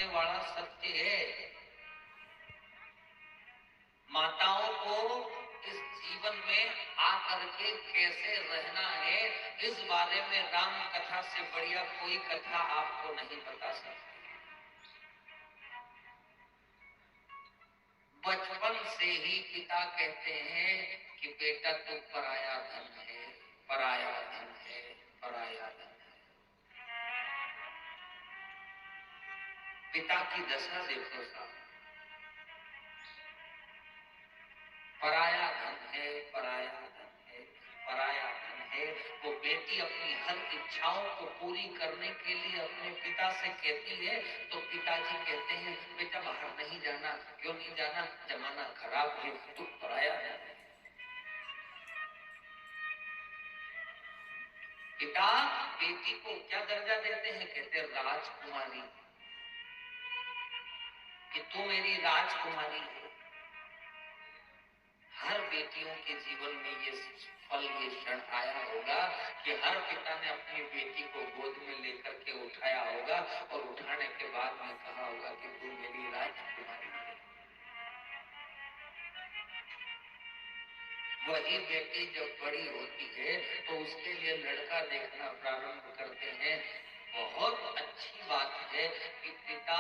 होने वाला सत्य है। माताओं को इस जीवन में आकर के कैसे रहना है, इस बारे में राम कथा से बढ़िया कोई कथा आपको नहीं बता सकती। बचपन से ही पिता कहते हैं कि बेटा तू पराया धन है, पराया धन है, पराया धन है। पिता की दशा देखो साहब, पराया धन है, पराया धन है, पराया धन है। वो बेटी अपनी हर इच्छाओं को पूरी करने के लिए अपने पिता से कहती है, तो पिताजी कहते हैं बेटा बाहर नहीं जाना। क्यों नहीं जाना? जमाना खराब है, तू पराया है। पिता बेटी को क्या दर्जा देते हैं? कहते हैं राजकुमारी, कि तू मेरी राजकुमारी है। हर बेटियों के जीवन में ये पल, ये क्षण आया होगा कि हर पिता ने अपनी बेटी को गोद में लेकर के उठाया होगा और उठाने के बाद में कहा होगा कि तू मेरी राजकुमारी है। वही बेटी जब बड़ी होती है तो उसके लिए लड़का देखना प्रारंभ करते हैं। बहुत अच्छी बात है कि पिता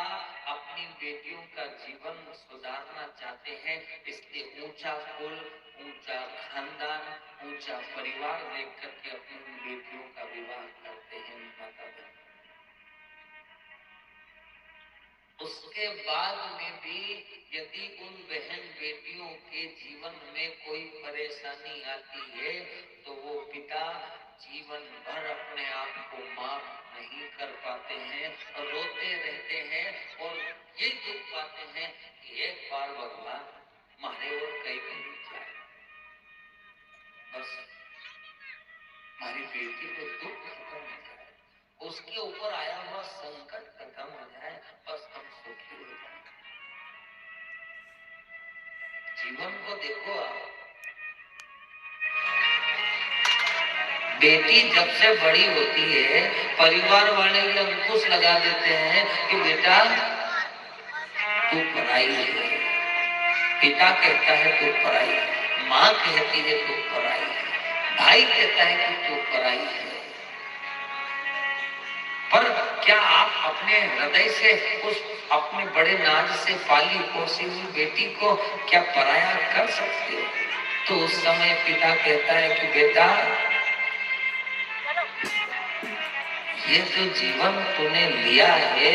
अपनी बेटियों का जीवन सुधारना चाहते हैं, इसलिए ऊंचा कुल, ऊंचा खानदान, ऊंचा परिवार देख करके अपनी बेटियों का विवाह करते हैं माता बहन। उसके बाद में भी यदि उन बहन बेटियों के जीवन में कोई परेशानी आती है तो वो पिता जीवन भर अपने आप को माफ नहीं कर पाते हैं, रोते रहते हैं और ये दुख पाते हैं कि एक बार भगवान हमारे और कहीं नहीं जाए, बस हमारी बेटी को दुख खत्म हो जाए, उसके ऊपर आया हुआ संकट खत्म हो जाए, बस हम सुखी हो जाए। जीवन को देखो आप, बेटी जब से बड़ी होती है परिवार वाले ये अंकुश लगा देते हैं कि बेटा तू पराई है। पिता कहता है तू पराई है, माँ कहती है तू पराई है, भाई कहता है कि तू पराई है। पर क्या आप अपने हृदय से उस अपने बड़े नाज से पाली पोसी हुई बेटी को क्या पराया कर सकते हो? तो उस समय पिता कहता है कि बेटा ये जो जीवन तूने लिया है,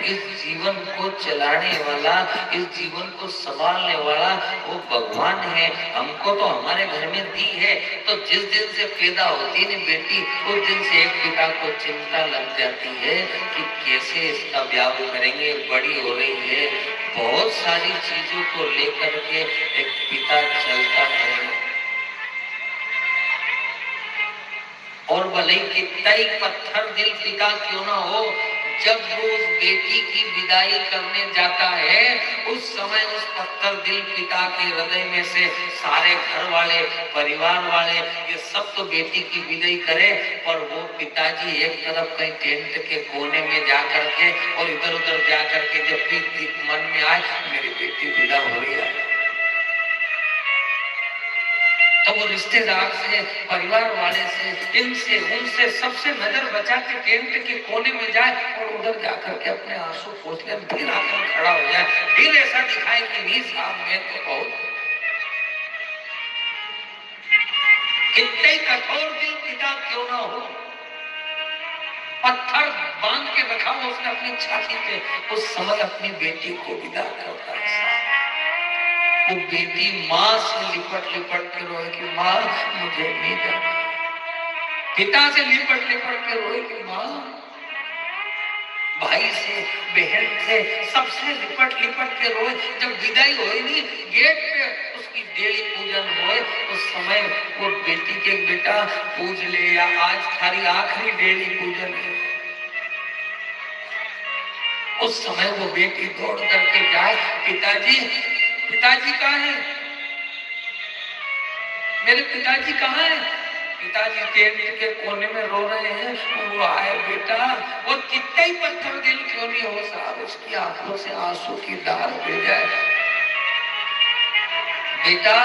इस जीवन को चलाने वाला, इस जीवन को संभालने वाला वो भगवान है। हमको तो हमारे घर में दी है, तो जिस दिन से पैदा होती है बेटी, उस दिन से एक पिता को चिंता लग जाती है कि कैसे इसका ब्याह करेंगे, बड़ी हो रही है। बहुत सारी चीजों को लेकर के एक पिता चलता है। और भले कितना ही पत्थर दिल पिता क्यों ना हो, जब वो उस बेटी की विदाई करने जाता है उस समय उस पत्थर दिल पिता के हृदय में से सारे घर वाले, परिवार वाले, ये सब तो बेटी की विदाई करे, पर वो पिताजी एक तरफ कहीं टेंट के कोने में जा करके और इधर उधर जा करके जब भी मन में आए मेरी बेटी विदा हो रही है, तो वो रिश्तेदार से, परिवार वाले से, इनसे उनसे सबसे नजर बचा के टेंट के कोने में जाए और उधर जाकर के अपने आंसू पोंछ ले, फिर आकर खड़ा हो जाए, फिर ऐसा दिखाए कि नहीं साहब मैं तो बहुत। कितने कठोर दिल पिता क्यों ना हो, पत्थर बांध के रखा हो उसने अपनी छाती पे, उस समय अपनी बेटी को विदा करता है। वो बेटी माँ से लिपट लिपट के रोए कि माँ मुझे नहीं जाना, पिता से लिपट लिपट के रोए कि माँ, भाई से, बहन से, सबसे लिपट लिपट के रोए। जब विदाई होई नहीं, गेट पे उसकी डेली पूजन होए, उस समय वो बेटी के बेटा पूज ले, या आज थारी आखिरी डेली पूजन है, उस समय वो बेटी दौड़ करके जाए, पिताजी, पिताजी कहाँ है, मेरे पिताजी कहाँ है? पिताजी टेंट के कोने में रो रहे हैं, वो आए बेटा, वो कितना ही पत्थर दिल क्यों नहीं हो साहब, उसकी आंखों से आंसू की धार बह जाए। बेटा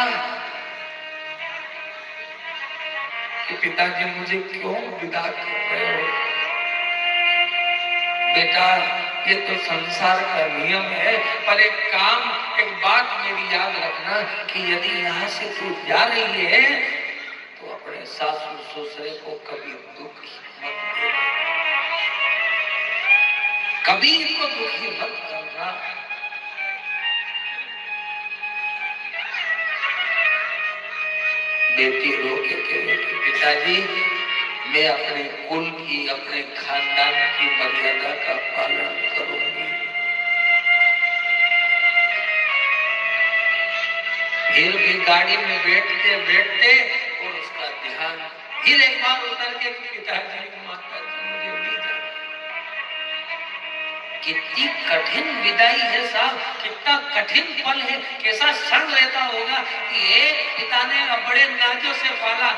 कि पिताजी मुझे क्यों विदा कर रहे हो? बेटा ये तो संसार का नियम है, पर एक बात मेरी याद रखना कि यदि यहाँ से तू जा रही है तो अपने सासू ससुरे को कभी दुख मत देना, कभी इनको दुखी मत करना। बेटी रो के कहे कि पिताजी मैं अपने कुल की, अपने खानदान की मर्यादा का पालन करूंगी। फिर भी गाड़ी में बैठते बैठते और उसका ध्यान फिर एक बार उतर के पिताजी माता जी मुझे ले जाना। कितनी कठिन विदाई है साहब, कितना कठिन पल है, कैसा क्षण रहता होगा कि एक पिता ने बड़े नाजों से पाला,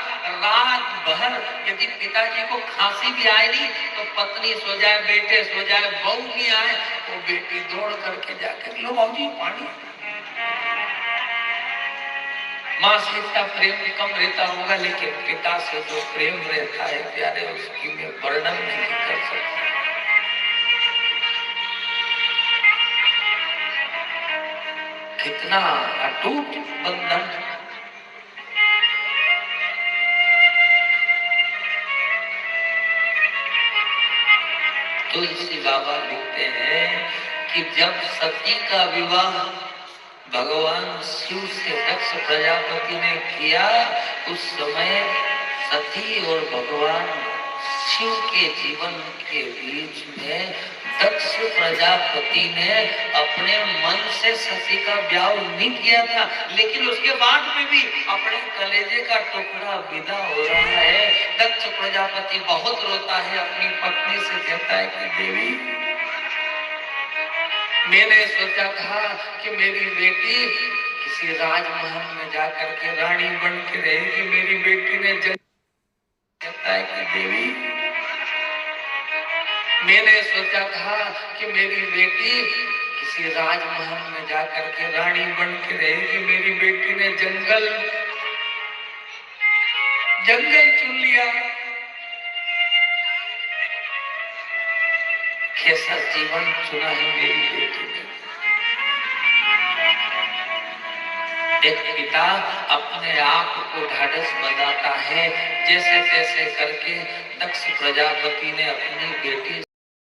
रात भर यदि पिताजी को खांसी भी आए नहीं तो पत्नी सो जाए, बेटे सो जाए, बहू नहीं आए तो बेटी दौड़ करके जाकर लो बाबूजी पानी। माँ से इतना प्रेम कम रहता होगा, लेकिन पिता से जो प्रेम रहता है प्यारे, उसकी मैं वर्णन नहीं कर सकता। कितना अटूट बंधन। तुलसी बाबा लिखते हैं कि जब सती का विवाह भगवान शिव से दक्ष प्रजापति ने किया, उस समय सती और भगवान शिव के जीवन के बीच में दक्ष प्रजापति ने अपने मन से सती का ब्याह नहीं किया था, लेकिन उसके बाद में भी अपने कलेजे का टुकड़ा विदा हो रहा है। दक्ष प्रजापति बहुत रोता है, अपनी पत्नी से कहता है कि देवी मैंने सोचा था कि मेरी बेटी किसी राजमहल में जाकर के रानी बन के रहेगी, मेरी बेटी ने कहता है कि देवी मैंने सोचा था कि मेरी बेटी किसी राजमहल में जाकर के रानी बन के रहेगी, मेरी बेटी ने जंगल चुन लिया। कैसा जीवन चुना है मेरी बेटी ने। एक पिता अपने आप को ढाढ़स बनाता है, जैसे तैसे करके दक्ष प्रजापति ने अपनी बेटी